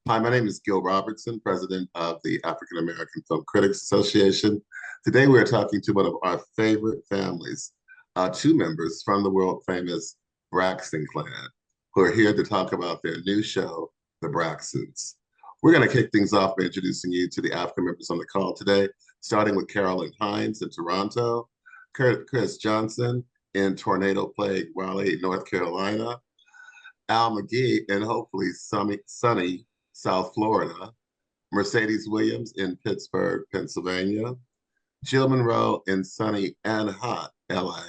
Hi, my name is Gil Robertson, president of the African American Film Critics Association. Today, we're talking to one of our favorite families, two members from the world famous Braxton clan, who are here to talk about their new show, The Braxtons. We're going to kick things off by introducing you to the African members on the call today, starting with Carolyn Hines in Toronto, Chris Johnson in Tornado Plague Raleigh, North Carolina, Al McGee in hopefully sunny South Florida, Mercedes Williams in Pittsburgh, Pennsylvania, Jill Monroe in sunny and hot LA,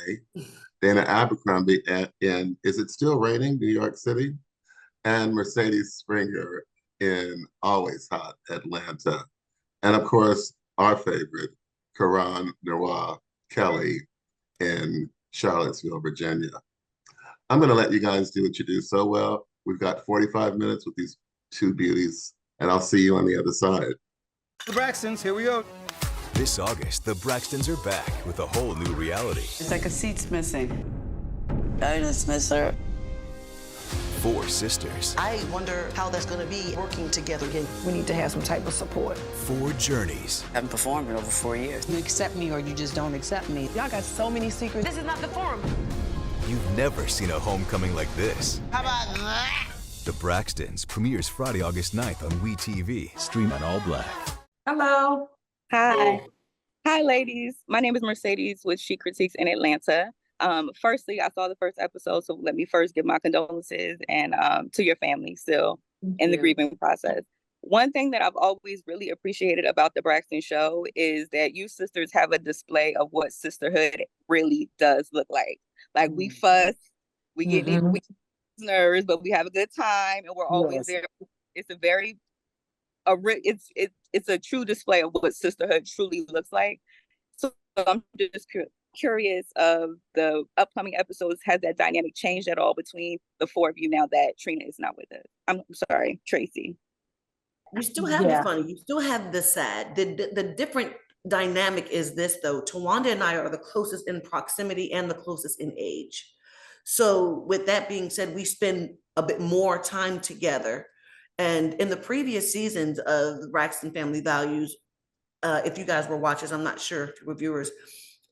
Dana Abercrombie in Is It Still Raining, New York City, and Mercedes Springer in always hot Atlanta. And of course, our favorite, Karan Noir Kelly in Charlottesville, Virginia. I'm going to let you guys do what you do so well. We've got 45 minutes with these two beauties, and I'll see you on the other side. The Braxtons, here we go. This August, the Braxtons are back with a whole new reality. It's like a seat's missing. I just miss her. Four sisters. I wonder how that's going to be working together again. We need to have some type of support. Four journeys. I haven't performed in over 4 years. You accept me or you just don't accept me. Y'all got so many secrets. This is not the forum. You've never seen a homecoming like this. How about that? The Braxtons premieres Friday, August 9th on WeTV. Stream on All Black. Hello. Hi. Hi, ladies. My name is Mercedes with She Critiques in Atlanta. Firstly, I saw the first episode, so let me first give my condolences and to your family still in the grieving process. One thing that I've always really appreciated about the Braxton show is that you sisters have a display of what sisterhood really does look like. Like we fuss, we get we nerves, but we have a good time, and we're always there. It's a very it's a true display of what sisterhood truly looks like. So I'm just curious of the upcoming episodes. Has that dynamic changed at all between the four of you now that Trina is not with us? I'm sorry, Tracy. You still have the funny, you still have the sad. The different dynamic is this, though. Tawanda and I are the closest in proximity and the closest in age. So with that being said, we spend a bit more time together. And in the previous seasons of the Braxton Family Values, if you guys were watchers, I'm not sure if you were viewers,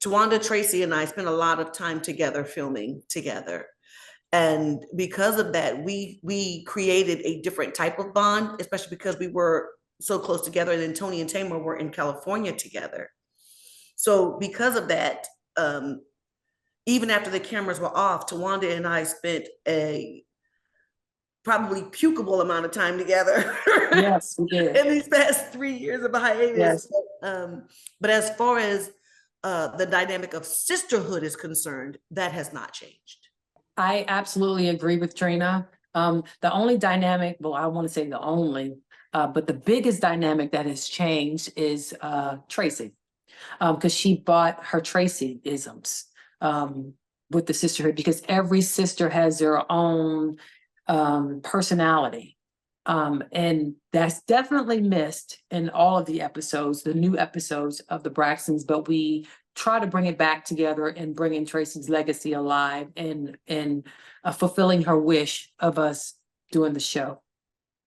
Tawanda, Tracy, and I spent a lot of time together filming together. And because of that, we created a different type of bond, especially because we were so close together. And then Tony and Tamar were in California together. So because of that, even after the cameras were off, Tawanda and I spent a probably pukable amount of time together. Yes, we did. In these past 3 years of hiatus. Yes. But as far as the dynamic of sisterhood is concerned, that has not changed. I absolutely agree with Trina. The only dynamic, well, I want to say the only, but the biggest dynamic that has changed is Tracy, because she bought her Tracy-isms with the sisterhood, because every sister has their own personality. And that's definitely missed in all of the episodes, the new episodes of the Braxtons, but we try to bring it back together and bringing Tracy's legacy alive and fulfilling her wish of us doing the show.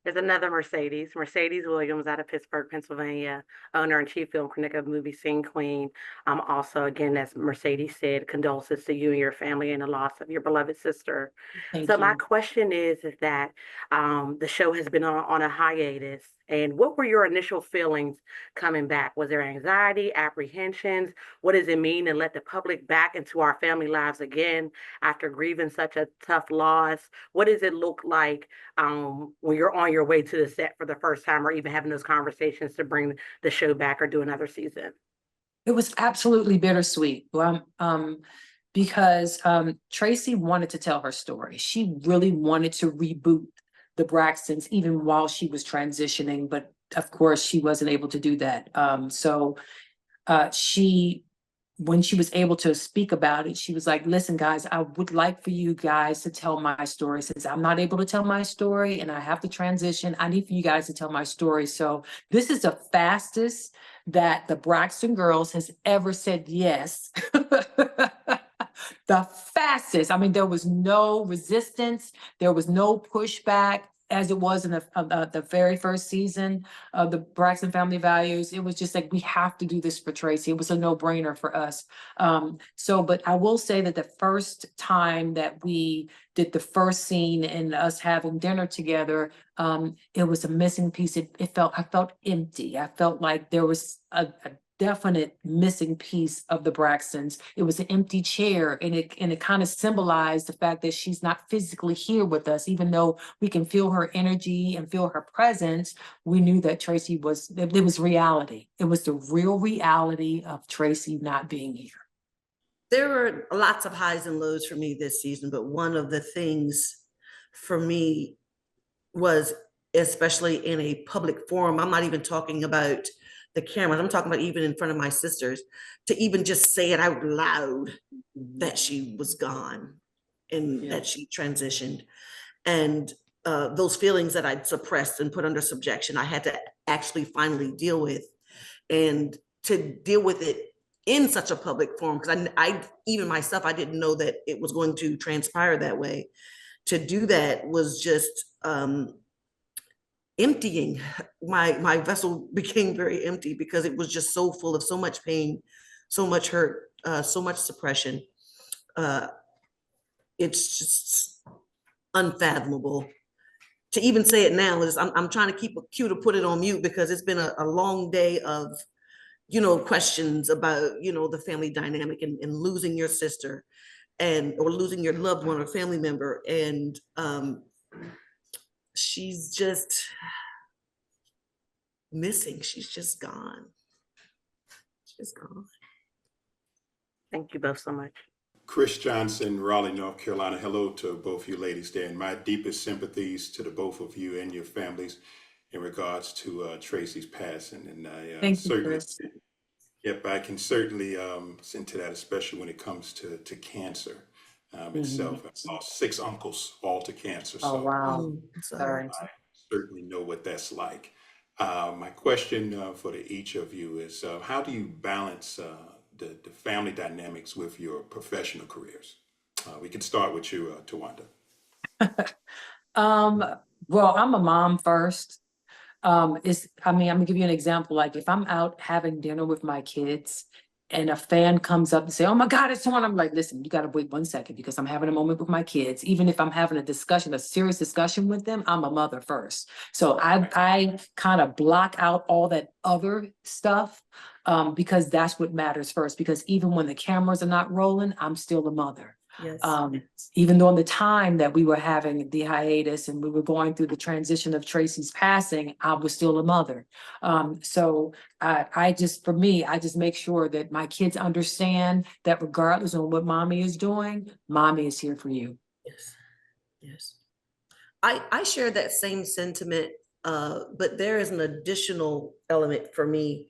There's another Mercedes Williams out of Pittsburgh, Pennsylvania, owner and chief film critic of the movie Scene Queen. Also, again, as Mercedes said, condolences to you and your family and the loss of your beloved sister. Thank So you. my question is that the show has been on a hiatus. And what were your initial feelings coming back? Was there anxiety, apprehensions? What does it mean to let the public back into our family lives again after grieving such a tough loss? What does it look like when you're on your way to the set for the first time, or even having those conversations to bring the show back or do another season? It was absolutely bittersweet. Because Tracy wanted to tell her story. She really wanted to reboot the Braxtons even while she was transitioning, but of course she wasn't able to do that. When she was able to speak about it, she was like, listen, guys, I would like for you guys to tell my story. Since I'm not able to tell my story and I have to transition, I need for you guys to tell my story. So this is the fastest that the Braxton girls has ever said yes. The fastest. I mean, there was no resistance. There was no pushback. as it was in the very first season of the Braxton Family Values, it was just like, we have to do this for Tracy. It was a no-brainer for us. But I will say that the first time that we did the first scene and us having dinner together, it was a missing piece. I felt empty. I felt like there was a definite missing piece of the Braxtons. It was an empty chair, and it kind of symbolized the fact that she's not physically here with us. Even though we can feel her energy and feel her presence, we knew that Tracy was, it was reality. It was the real reality of Tracy not being here. There were lots of highs and lows for me this season, but one of the things for me was, especially in a public forum, I'm not even talking about the cameras, I'm talking about even in front of my sisters, to even just say it out loud that she was gone and that she transitioned. And those feelings that I'd suppressed and put under subjection, I had to actually finally deal with. And to deal with it in such a public forum, because I even myself, I didn't know that it was going to transpire that way. To do that was just emptying. My vessel became very empty because it was just so full of so much pain, so much hurt, so much suppression. It's just unfathomable. To even say it now is, I'm trying to keep a cue to put it on mute because it's been a long day of, questions about, the family dynamic and losing your sister or losing your loved one or family member. And she's just missing. She's just gone. She's gone. Thank you both so much. Chris Johnson, Raleigh, North Carolina. Hello to both you ladies there, and my deepest sympathies to the both of you and your families in regards to Tracy's passing. And I Thank you, certainly, Chris. yep, I can certainly send to that, especially when it comes to cancer itself. I lost 6 uncles all to cancer. Oh, So wow. Sorry. I certainly know what that's like. My question for each of you is, how do you balance the family dynamics with your professional careers? We can start with you, Tawanda. Well, I'm a mom first. I'm gonna give you an example. Like if I'm out having dinner with my kids and a fan comes up and say, "Oh my God, it's on," I'm like, listen, you gotta wait 1 second because I'm having a moment with my kids. Even if I'm having a serious discussion with them, I'm a mother first. So I kind of block out all that other stuff because that's what matters first. Because even when the cameras are not rolling, I'm still a mother. Yes. Even though in the time that we were having the hiatus and we were going through the transition of Tracy's passing, I was still a mother. So I just make sure that my kids understand that regardless of what mommy is doing, mommy is here for you. Yes. Yes. I share that same sentiment, but there is an additional element for me.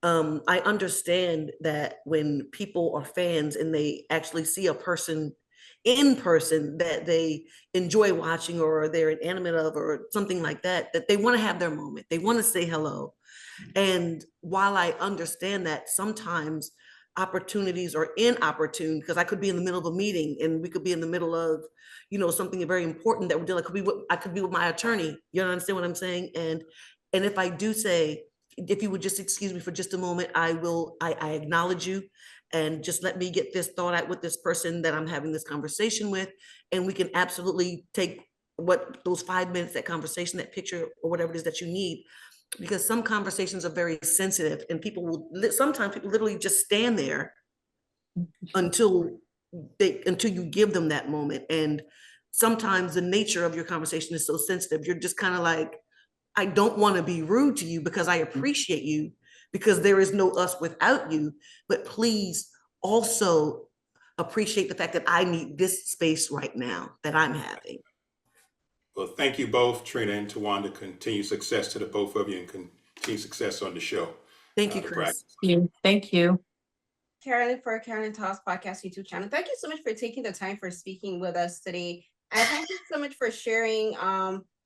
I understand that when people are fans and they actually see a person in person that they enjoy watching or they're inanimate of or something like that, that they want to have their moment. They want to say hello. And while I understand that sometimes opportunities are inopportune, because I could be in the middle of a meeting and we could be in the middle of, something very important that we're dealing, I could be with my attorney. You understand what I'm saying? And if I do say, if you would just excuse me for just a moment, I acknowledge you and just let me get this thought out with this person that I'm having this conversation with. And we can absolutely take those 5 minutes, that conversation, that picture or whatever it is that you need, because some conversations are very sensitive and sometimes people literally just stand there until you give them that moment. And sometimes the nature of your conversation is so sensitive. You're just kind of like, I don't want to be rude to you because I appreciate you, because there is no us without you, but please also appreciate the fact that I need this space right now that I'm having. Well, thank you both, Trina and Tawanda. Continued success to the both of you and continued success on the show. Thank you, Chris. Thank you. Carolyn for Carolyn Talks Podcast YouTube channel. Thank you so much for taking the time for speaking with us today. And thank you so much for sharing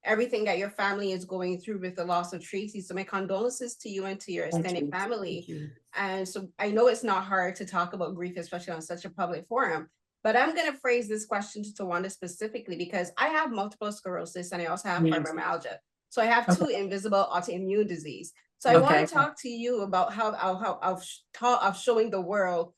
everything that your family is going through with the loss of Tracy. So my condolences to you and to your extended family. And so I know it's not hard to talk about grief, especially on such a public forum. But I'm going to phrase this question to Tawanda specifically because I have multiple sclerosis and I also have fibromyalgia. So I have two invisible autoimmune disease. So I want to talk to you about how of showing the world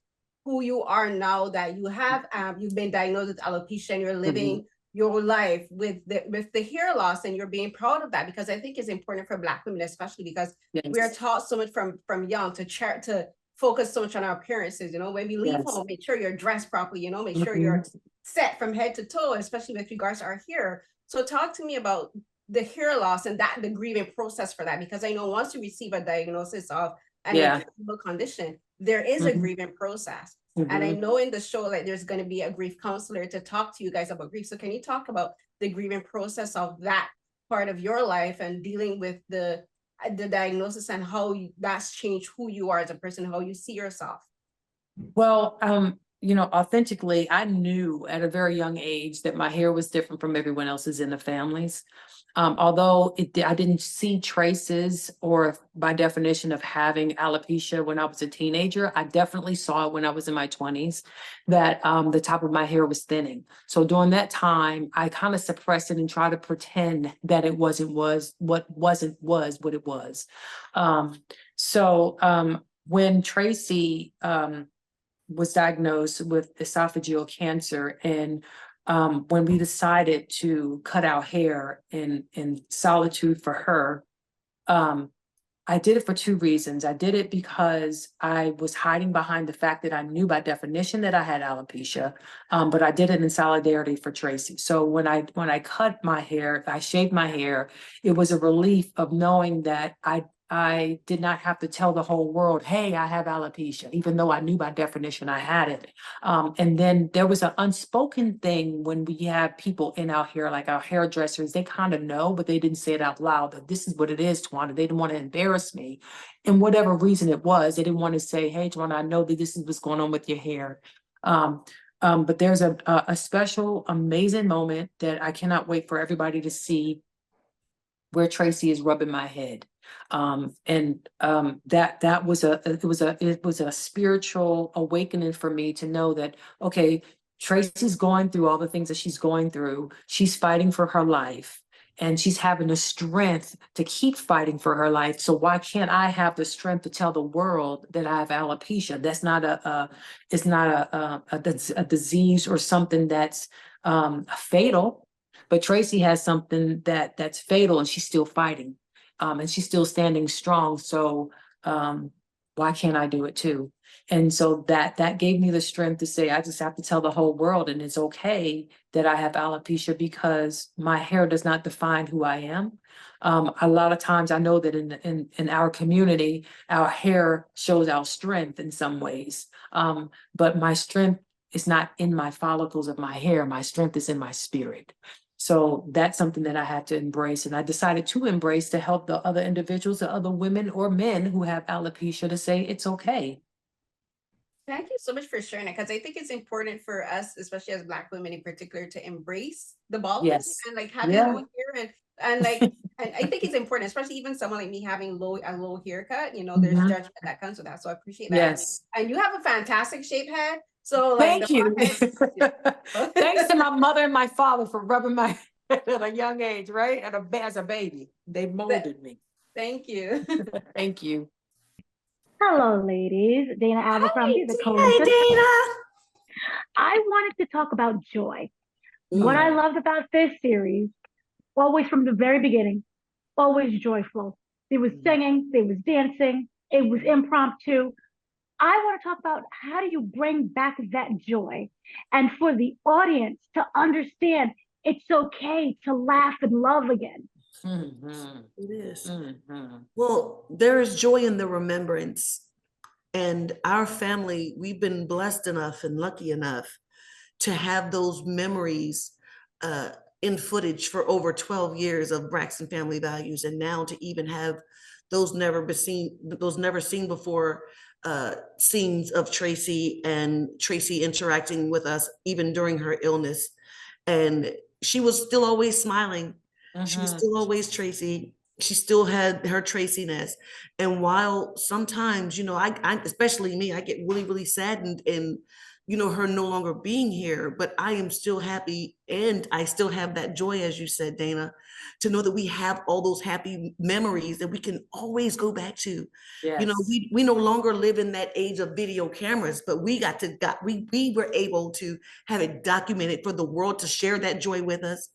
who you are now that you have you've been diagnosed with alopecia and you're living your life with the hair loss, and you're being proud of that, because I think it's important for Black women, especially because we are taught so much from young to focus so much on our appearances. You know, when we leave home, make sure you're dressed properly, you know, make sure you're set from head to toe, especially with regards to our hair. So talk to me about the hair loss and the grieving process for that, because I know once you receive a diagnosis of an incurable condition, there is a grieving process. And I know in the show, like, there's going to be a grief counselor to talk to you guys about grief. So can you talk about the grieving process of that part of your life and dealing with the diagnosis and how that's changed who you are as a person, how you see yourself? Well, you know, authentically, I knew at a very young age that my hair was different from everyone else's in the families. Although I didn't see traces or by definition of having alopecia when I was a teenager, I definitely saw it when I was in my 20s that the top of my hair was thinning. So during that time, I kind of suppressed it and tried to pretend that it what it was. When Tracy was diagnosed with esophageal cancer, and when we decided to cut our hair in solitude for her, I did it for two reasons. I did it because I was hiding behind the fact that I knew by definition that I had alopecia, but I did it in solidarity for Tracy. So when I cut my hair, I shaved my hair, it was a relief of knowing that I did not have to tell the whole world, hey, I have alopecia, even though I knew by definition I had it. And then there was an unspoken thing when we have people in our hair, like our hairdressers, they kind of know, but they didn't say it out loud, that this is what it is, Tawanda. They didn't want to embarrass me. And whatever reason it was, they didn't want to say, hey, Tawanda, I know that this is what's going on with your hair. But there's a special, amazing moment that I cannot wait for everybody to see, where Tracy is rubbing my head. That was a spiritual awakening for me to know that, okay, Tracy's going through all the things that she's going through. She's fighting for her life, and she's having the strength to keep fighting for her life. So why can't I have the strength to tell the world that I have alopecia? That's not a disease or something that's fatal. But Tracy has something that's fatal, and she's still fighting, and she's still standing strong. So why can't I do it too? And so that gave me the strength to say, I just have to tell the whole world, and it's okay that I have alopecia, because my hair does not define who I am. A lot of times I know that in our community, our hair shows our strength in some ways, but my strength is not in my follicles of my hair. My strength is in my spirit. So that's something that I had to embrace, and I decided to embrace to help the other individuals, the other women or men who have alopecia, to say it's okay. Thank you so much for sharing it, because I think it's important for us, especially as Black women in particular, to embrace the baldness and like having low hair and like and I think it's important, especially even someone like me having a low haircut. You know, there's judgment that comes with that. So I appreciate that. Yes. And you have a fantastic shaped head. So like, thank you. Thanks to my mother and my father for rubbing my head at a young age, right? As a baby, they molded me. Thank you. Thank you. Hello, ladies. Dana Abercrombie, the co-host. Hey, Dana. I wanted to talk about joy. What I loved about this series, always from the very beginning, always joyful. There was singing, there was dancing, it was impromptu. I want to talk about, how do you bring back that joy? And for the audience to understand it's okay to laugh and love again. It is. Well, there is joy in the remembrance. And our family, we've been blessed enough and lucky enough to have those memories in footage for over 12 years of Braxton family values. And now to even have those never seen before scenes of Tracy and Tracy interacting with us even during her illness. And she was still always smiling. She was still always Tracy. she still had her Traciness. And while sometimes, I especially me, I get really, really saddened in, her no longer being here, but I am still happy and I still have that joy, as you said, Dana, to know that we have all those happy memories that we can always go back to. Yes. We no longer live in that age of video cameras, but we were able to have it documented for the world to share that joy with us,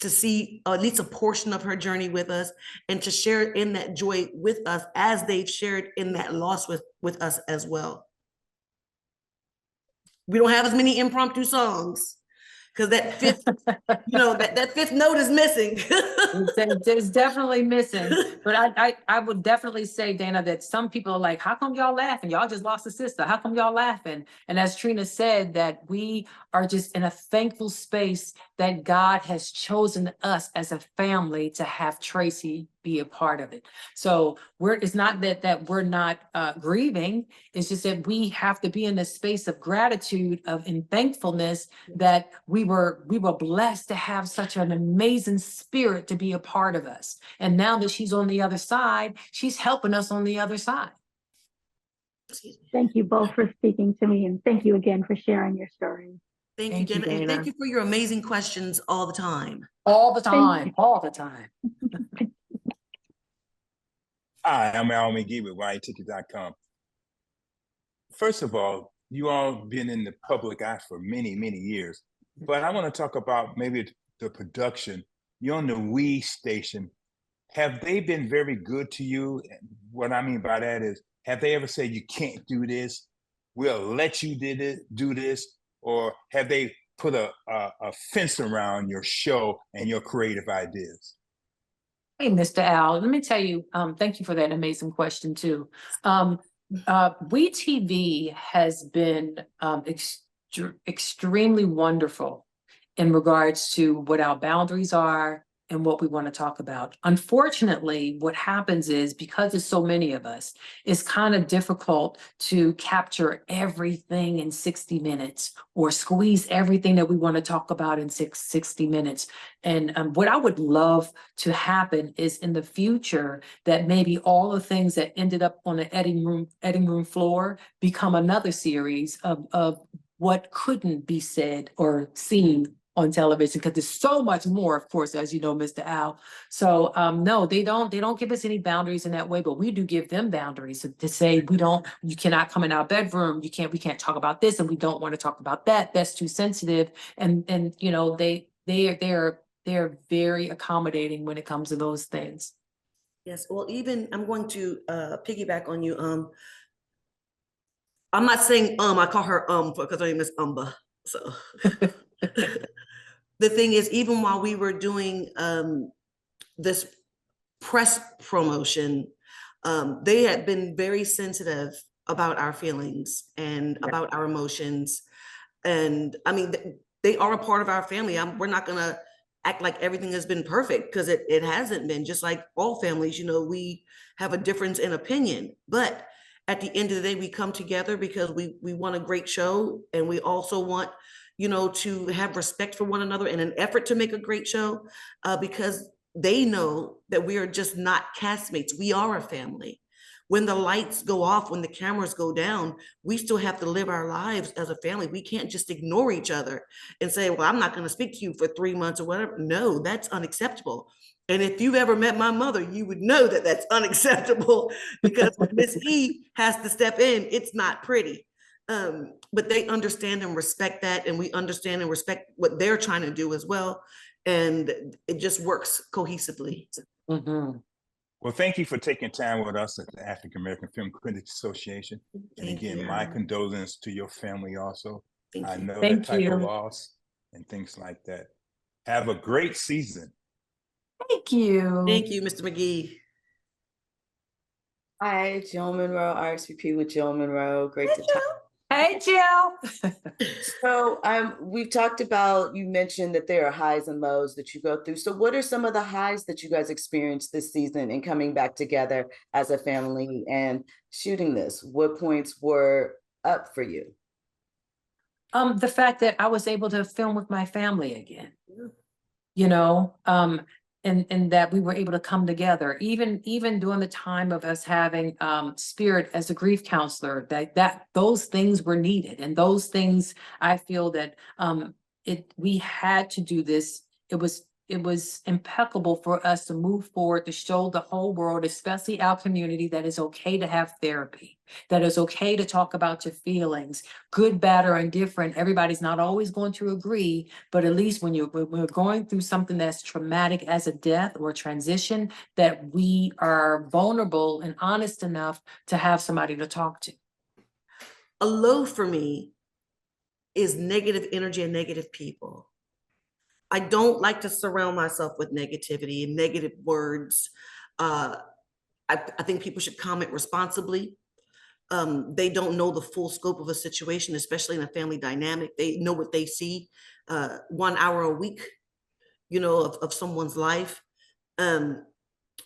to see at least a portion of her journey with us, and to share in that joy with us as they've shared in that loss with us as well. We don't have as many impromptu songs because that fifth, that fifth note is missing. It's definitely missing. But I would definitely say, Dana, that some people are like, how come y'all laughing? Y'all just lost a sister. How come y'all laughing? And as Trina said, that we are just in a thankful space that God has chosen us as a family to have Tracy be a part of it. So it's not that we're not grieving. It's just that we have to be in a space of gratitude and thankfulness that we were blessed to have such an amazing spirit to be a part of us. And now that she's on the other side, she's helping us on the other side. Thank you both for speaking to me, and thank you again for sharing your story. Thank you, Dana. And thank you for your amazing questions all the time. All the time, all the time. Hi, I'm Al McGee with RiotTicket.com. First of all, you all been in the public eye for many, many years, but I want to talk about maybe the production. You're on the We station. Have they been very good to you? What I mean by that is, have they ever said you can't do this? We'll let you do this? Or have they put a fence around your show and your creative ideas? Hey, Mr. Al, let me tell you, thank you for that amazing question too. We TV has been extremely wonderful in regards to what our boundaries are and what we want to talk about. Unfortunately, what happens is, because there's so many of us, it's kind of difficult to capture everything in 60 minutes or squeeze everything that we want to talk about in 60 minutes. And what I would love to happen is in the future that maybe all the things that ended up on the editing room floor become another series of what couldn't be said or seen on television, because there's so much more, of course, as you know, Mr. Al. So no, they don't give us any boundaries in that way, but we do give them boundaries to say, you cannot come in our bedroom, we can't talk about this, and we don't want to talk about that. That's too sensitive. And they're very accommodating when it comes to those things. Yes, well, even I'm going to piggyback on you. I'm not saying I call her because her name is Umba. So the thing is, even while we were doing this press promotion, they had been very sensitive about our feelings and about our emotions. And I mean, they are a part of our family. We're not gonna act like everything has been perfect, because it hasn't been. Just like all families, we have a difference in opinion. But at the end of the day, we come together because we want a great show, and we also want to have respect for one another in an effort to make a great show, because they know that we are just not castmates. We are a family. When the lights go off, when the cameras go down, we still have to live our lives as a family. We can't just ignore each other and say, well, I'm not going to speak to you for 3 months or whatever. No, that's unacceptable. And if you've ever met my mother, you would know that that's unacceptable, because when Miss E has to step in, it's not pretty. But they understand and respect that, and we understand and respect what they're trying to do as well. And it just works cohesively. Mm-hmm. Well, thank you for taking time with us at the African American Film Critics Association. And again, my condolences to your family also. I know that type of loss and things like that. Have a great season. Thank you. Thank you, Mr. McGee. Hi, Jill Monroe, RSVP with Jill Monroe. Great to talk. Hey, Jill. So we've talked about, you mentioned that there are highs and lows that you go through. So what are some of the highs that you guys experienced this season in coming back together as a family and shooting this? What points were up for you? The fact that I was able to film with my family again. and that we were able to come together, even during the time of us having Spirit as a grief counselor, that those things were needed. And those things, I feel that we had to do this. It was impeccable for us to move forward, to show the whole world, especially our community, that it's okay to have therapy, that it's okay to talk about your feelings, good, bad, or indifferent. Everybody's not always going to agree, but at least when we're going through something that's traumatic as a death or a transition, that we are vulnerable and honest enough to have somebody to talk to. A low for me is negative energy and negative people. I don't like to surround myself with negativity and negative words. I think people should comment responsibly. They don't know the full scope of a situation, especially in a family dynamic. They know what they see 1 hour a week, of someone's life. And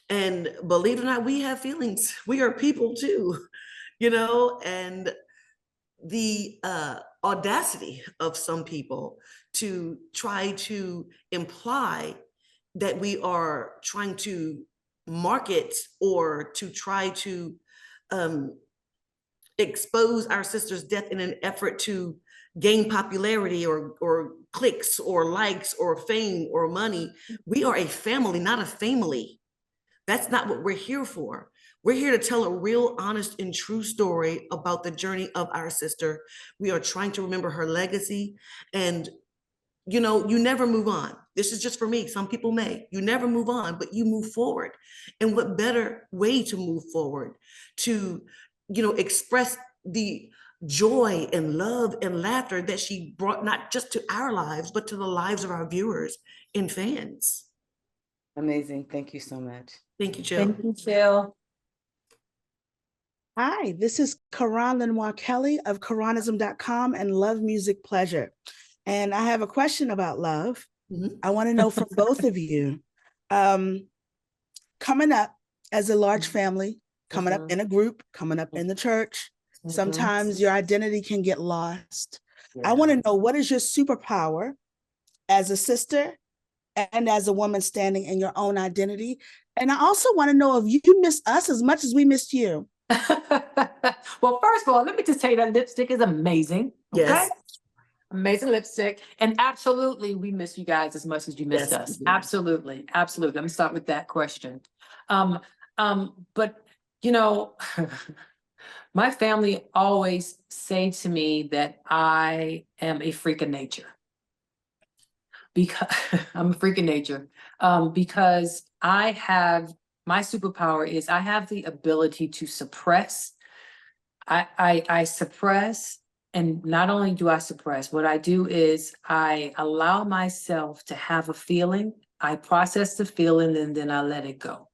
believe it or not, we have feelings. We are people too, and the audacity of some people to try to imply that we are trying to market or to try to expose our sister's death in an effort to gain popularity or clicks or likes or fame or money. We are a family, not a family. That's not what we're here for. We're here to tell a real, honest, and true story about the journey of our sister. We are trying to remember her legacy. And, you never move on. This is just for me. Some people may. You never move on, but you move forward. And what better way to move forward to, express the joy and love and laughter that she brought not just to our lives, but to the lives of our viewers and fans. Amazing. Thank you so much. Thank you, Jill. Thank you, Jill. Hi, this is Karan Lenoir Kelly of Karanism.com and Love Music Pleasure. And I have a question about love. I want to know from both of you, coming up as a large family, coming up in a group, coming up in the church, sometimes your identity can get lost. I want to know, what is your superpower as a sister and as a woman standing in your own identity? And I also want to know if you miss us as much as we missed you. Well, first of all, let me just tell you that lipstick is amazing. Okay? Yes. Amazing lipstick. And absolutely, we miss you guys as much as you missed us. Absolutely. Absolutely. Let me start with that question. But my family always say to me that I am a freak of nature. Because I'm a freak of nature. Because my superpower is I have the ability to suppress. I suppress, and not only do I suppress, what I do is I allow myself to have a feeling, I process the feeling, and then I let it go.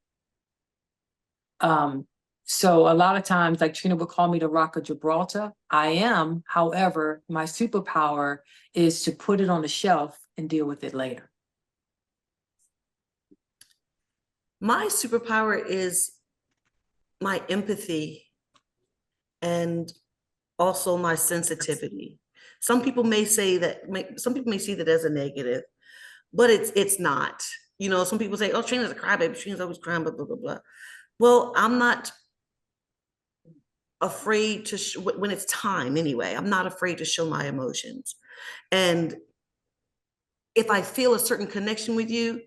So a lot of times, like Trina would call me the Rock of Gibraltar. I am, however, my superpower is to put it on the shelf and deal with it later. My superpower is my empathy and also my sensitivity. Some people may see that as a negative, but it's not. Some people say, "Oh, Trina's a crybaby. Trina's always crying, blah, blah, blah, blah." Well, I'm not afraid to, when it's time anyway, I'm not afraid to show my emotions. And if I feel a certain connection with you,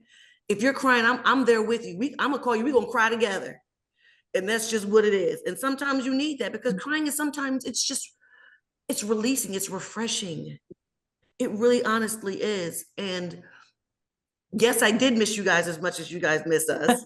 if you're crying, I'm there with you. I'm gonna call you, we're gonna cry together. And that's just what it is. And sometimes you need that, because crying is sometimes it's releasing, it's refreshing. It really honestly is. And yes, I did miss you guys as much as you guys miss us,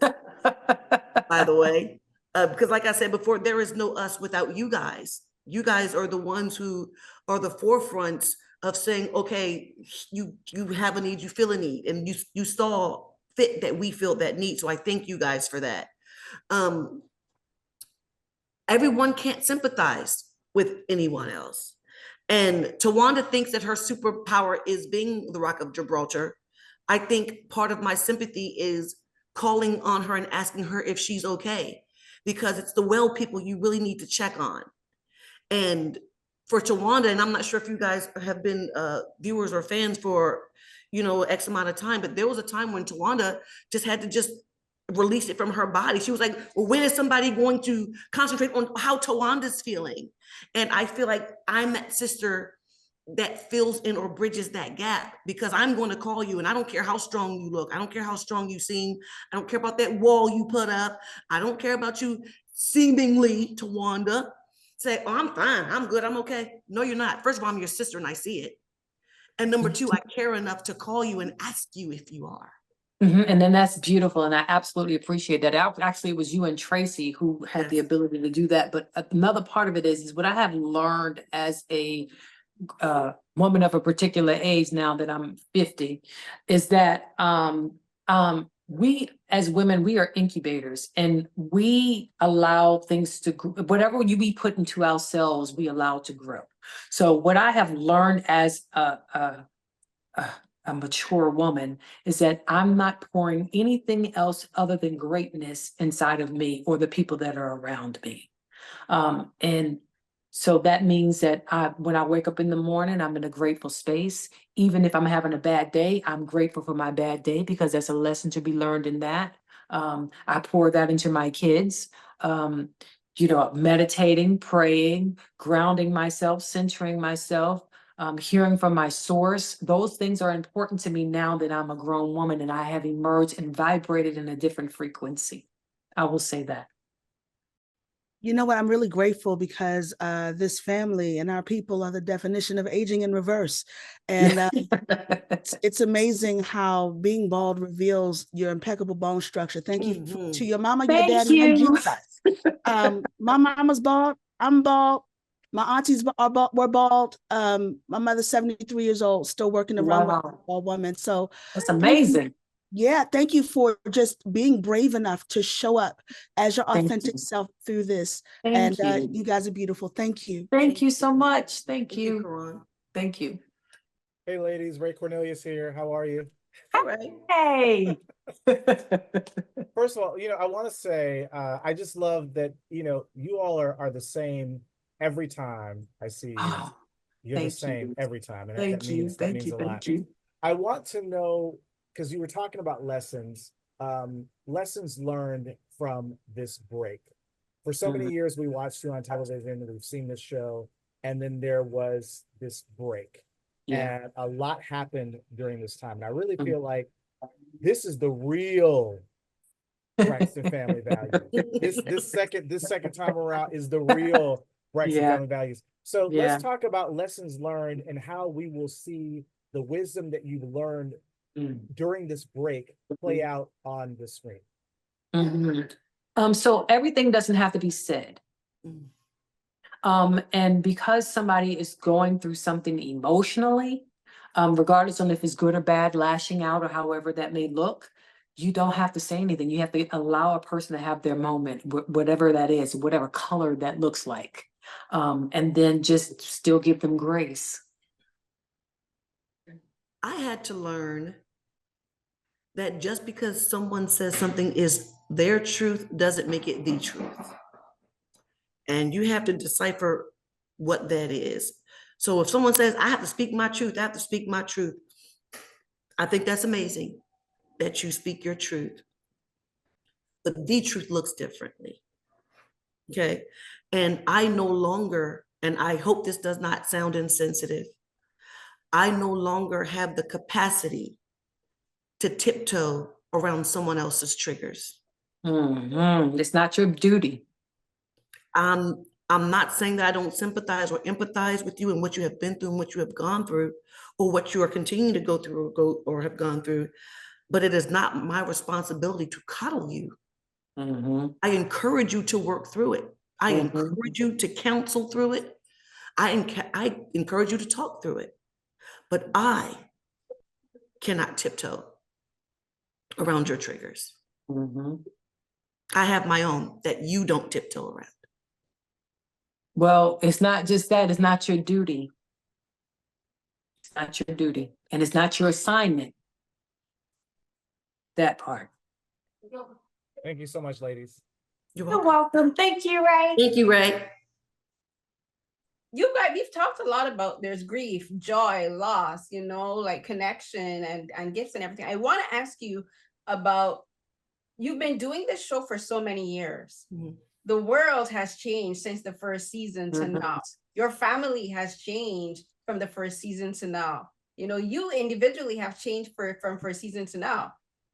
by the way. Because like I said before, there is no us without you guys. You guys are the ones who are the forefronts of saying, okay, you have a need, you feel a need, and you saw fit that we feel that need. So I thank you guys for that. Everyone can't sympathize with anyone else. And Tawanda thinks that her superpower is being the Rock of Gibraltar. I think part of my sympathy is calling on her and asking her if she's okay, because it's the well people you really need to check on. And for Tawanda, and I'm not sure if you guys have been viewers or fans for, X amount of time, but there was a time when Tawanda just had to just release it from her body. She was like, well, when is somebody going to concentrate on how Tawanda's feeling? And I feel like I'm that sister that fills in or bridges that gap, because I'm going to call you, and I don't care how strong you look. I don't care how strong you seem. I don't care about that wall you put up. I don't care about you seemingly, Tawanda. Say, oh, I'm fine. I'm good. I'm okay. No, you're not. First of all, I'm your sister and I see it. And number two, I care enough to call you and ask you if you are. And then that's beautiful. And I absolutely appreciate that. Actually, it was you and Tracy who had the ability to do that. But another part of it is what I have learned as a woman of a particular age, now that I'm 50, is that we as women, we are incubators, and we allow things to grow. Whatever we put into ourselves, we allow to grow. So what I have learned as a mature woman is that I'm not pouring anything else other than greatness inside of me or the people that are around me. And so that means that when I wake up in the morning, I'm in a grateful space. Even if I'm having a bad day, I'm grateful for my bad day, because there's a lesson to be learned in that. I pour that into my kids, meditating, praying, grounding myself, centering myself, hearing from my source. Those things are important to me now that I'm a grown woman and I have emerged and vibrated in a different frequency. I will say that. You know what? I'm really grateful because this family and our people are the definition of aging in reverse. And it's amazing how being bald reveals your impeccable bone structure. Thank you to your mama, your daddy, and Jesus. My mama's bald. I'm bald. My aunties were bald. My mother's 73 years old, still working the runway, bald woman. So that's amazing. Thank you for just being brave enough to show up as your authentic self through this. Thank and you. you guys are beautiful. Thank you. Thank you so much. Thank you. Thank you. Hey, ladies. Ray Cornelius here. How are you? Hey. First of all, I want to say I just love that, you all are the same every time I see you. You're the same every time. And that means a lot. I want to know, because you were talking about lessons learned from this break. For so many years, we watched you on television and we've seen this show, and then there was this break. And a lot happened during this time. And I really feel like this is the real Braxton family values. This second time around is the real Braxton family values. So let's talk about lessons learned and how we will see the wisdom that you've learned during this break play out on the screen. So everything doesn't have to be said. And because somebody is going through something emotionally, regardless of if it's good or bad, lashing out or however that may look, you don't have to say anything. You have to allow a person to have their moment, whatever that is, whatever color that looks like, and then just still give them grace. I had to learn that just because someone says something is their truth doesn't make it the truth. And you have to decipher what that is. So if someone says, I have to speak my truth, I have to speak my truth, I think that's amazing that you speak your truth. But the truth looks differently. Okay. And I no longer, and I hope this does not sound insensitive, I no longer have the capacity to tiptoe around someone else's triggers. It's not your duty. I'm not saying that I don't sympathize or empathize with you and what you have been through and what you have gone through, or what you are continuing to go through or have gone through, but it is not my responsibility to coddle you. I encourage you to work through it. I encourage you to counsel through it. I encourage you to talk through it, but I cannot tiptoe around your triggers. I have my own that you don't tiptoe around. Well, it's not just that. It's not your duty. It's not your duty. And it's not your assignment. That part. Thank you so much, ladies. You're welcome. Thank you, Ray. Thank you, Ray. you guys, we've talked a lot about there's grief, joy, loss, you know, like connection and gifts and everything. I want to ask you about, you've been doing this show for so many years. The world has changed since the first season to now. Your family has changed from the first season to now. You know, you individually have changed from first season to now.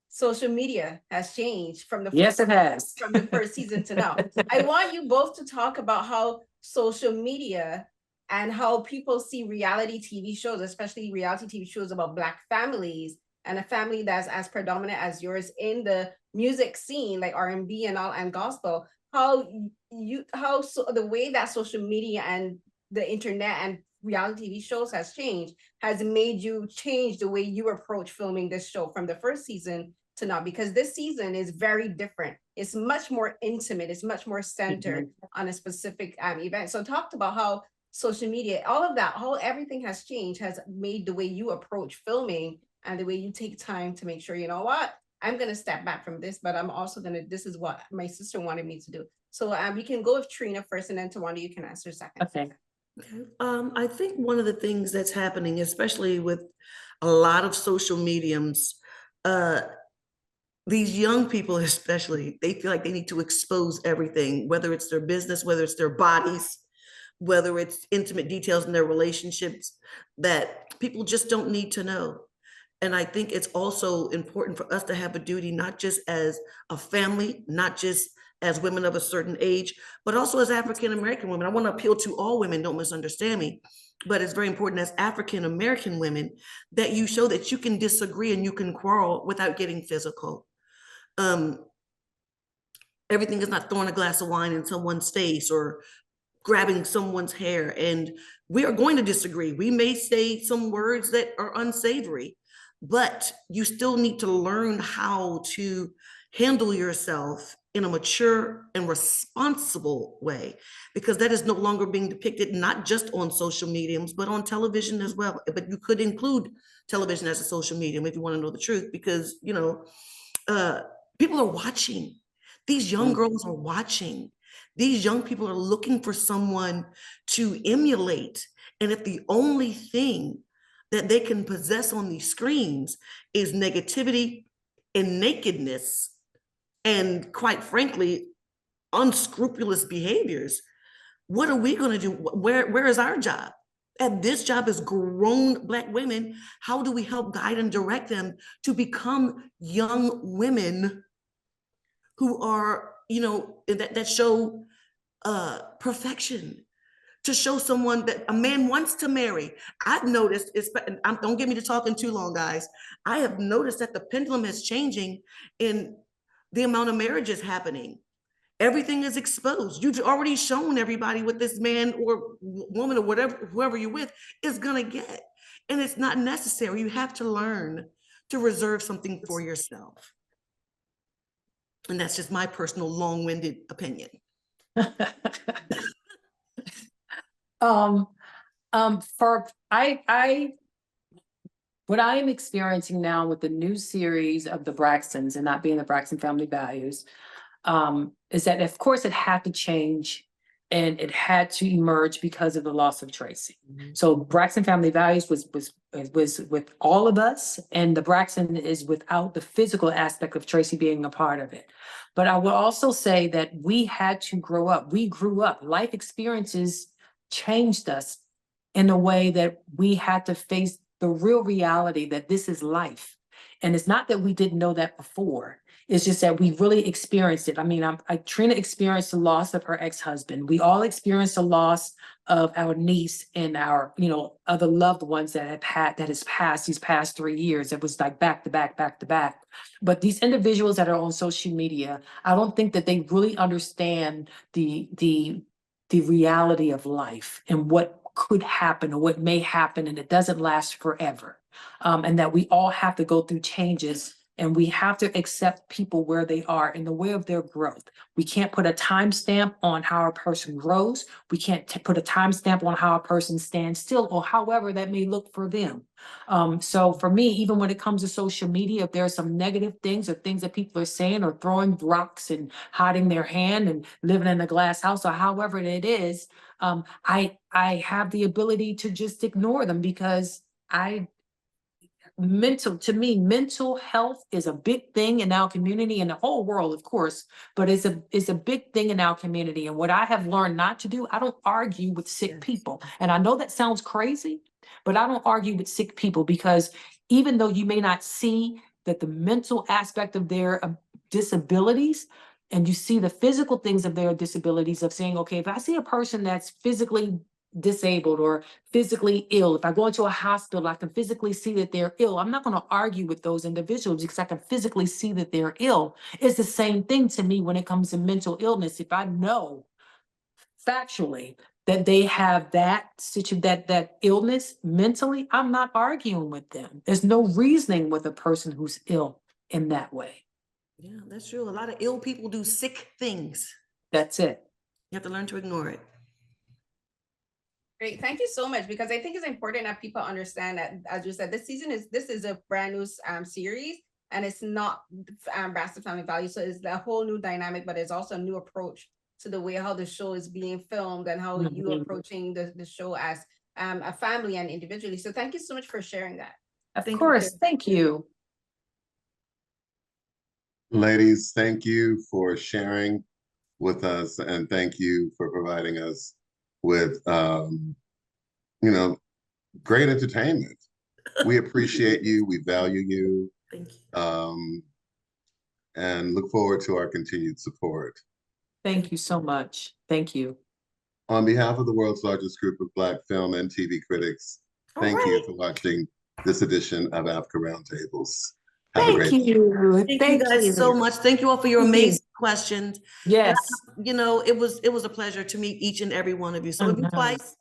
Social media has changed from the Yes, it has. from the first season to now. I want you both to talk about how social media and how people see reality TV shows, especially reality TV shows about Black families, and a family that's as predominant as yours in the music scene, like R&B and all, and gospel. How the way that social media and the internet and reality TV shows has changed has made you change the way you approach filming this show from the first season to now, because this season is very different. It's much more intimate. It's much more centered on a specific event. So talked about how social media, all of that, how everything has changed, has made the way you approach filming and the way you take time to make sure, you know what, I'm going to step back from this, but I'm also going to, this is what my sister wanted me to do. So we can go with Trina first, and then Tawanda, you can answer second. Okay. I think one of the things that's happening, especially with a lot of social mediums, these young people especially, they feel like they need to expose everything, whether it's their business, whether it's their bodies, whether it's intimate details in their relationships that people just don't need to know. And I think it's also important for us to have a duty, not just as a family, not just as women of a certain age, but also as African-American women. I want to appeal to all women, don't misunderstand me, but it's very important as African-American women that you show that you can disagree and you can quarrel without getting physical. Everything is not throwing a glass of wine in someone's face or grabbing someone's hair. And we are going to disagree. We may say some words that are unsavory, but you still need to learn how to handle yourself in a mature and responsible way, because that is no longer being depicted, not just on social mediums, but on television as well. But you could include television as a social medium if you want to know the truth, because, you know, people are watching. These young girls are watching. These young people are looking for someone to emulate. And if the only thing that they can possess on these screens is negativity and nakedness, and quite frankly, unscrupulous behaviors, what are we going to do? Where is our job? And this job is grown Black women. How do we help guide and direct them to become young women who are, you know, that show perfection, to show someone that a man wants to marry? I've noticed, don't get me to talking too long, guys. I have noticed that the pendulum is changing in the amount of marriages happening. Everything is exposed. You've already shown everybody what this man or woman or whatever, whoever you're with, is gonna get. And it's not necessary. You have to learn to reserve something for yourself. And that's just my personal long-winded opinion. What I am experiencing now with the new series of the Braxtons, and not being the Braxton Family Values, is that of course it had to change and it had to emerge because of the loss of Tracy. So Braxton Family Values was with all of us, and the Braxton is without the physical aspect of Tracy being a part of it. But I will also say that we had to grow up. We grew up. Life experiences changed us in a way that we had to face the real reality that this is life. And it's not that we didn't know that before. It's just that we really experienced it. I mean, Trina experienced the loss of her ex-husband. We all experienced the loss of our niece and our, you know, other loved ones that has passed these past 3 years. It was like back to back, back to back. But these individuals that are on social media, I don't think that they really understand the reality of life and what could happen or what may happen, and it doesn't last forever. And that we all have to go through changes, and we have to accept people where they are in the way of their growth. We can't put a timestamp on how a person grows. We can't put a timestamp on how a person stands still, or however that may look for them. So for me, even when it comes to social media, if there are some negative things or things that people are saying or throwing rocks and hiding their hand and living in a glass house or however it is, I have the ability to just ignore them because to me, mental health is a big thing in our community and the whole world, of course, but it's a big thing in our community. And what I have learned not to do, I don't argue with sick people. And I know that sounds crazy, but I don't argue with sick people because even though you may not see that the mental aspect of their disabilities, and you see the physical things of their disabilities, of saying, okay, if I see a person that's physically disabled or physically ill, if I go into a hospital, I can physically see that they're ill. I'm not going to argue with those individuals because I can physically see that they're ill. It's the same thing to me when it comes to mental illness. If I know factually that they have that illness mentally, I'm not arguing with them. There's no reasoning with a person who's ill in that way. Yeah, that's true. A lot of ill people do sick things. That's it. You have to learn to ignore it. Great, thank you so much, because I think it's important that people understand that, as you said, this is a brand new series, and it's not Braxton Family Values, so it's a whole new dynamic, but it's also a new approach to the way how the show is being filmed and how you approaching the show as a family and individually. So thank you so much for sharing that. Of course, thank you. Ladies, thank you for sharing with us, and thank you for providing us with, great entertainment. We appreciate you. We value you. Thank you. And look forward to our continued support. Thank you so much. Thank you. On behalf of the world's largest group of Black film and TV critics, thank you for watching this edition of AAFCA Roundtables. Thank you. Thank you guys so much. Thank you all for your amazing questions. Yes. And, it was a pleasure to meet each and every one of you. So it'll be twice.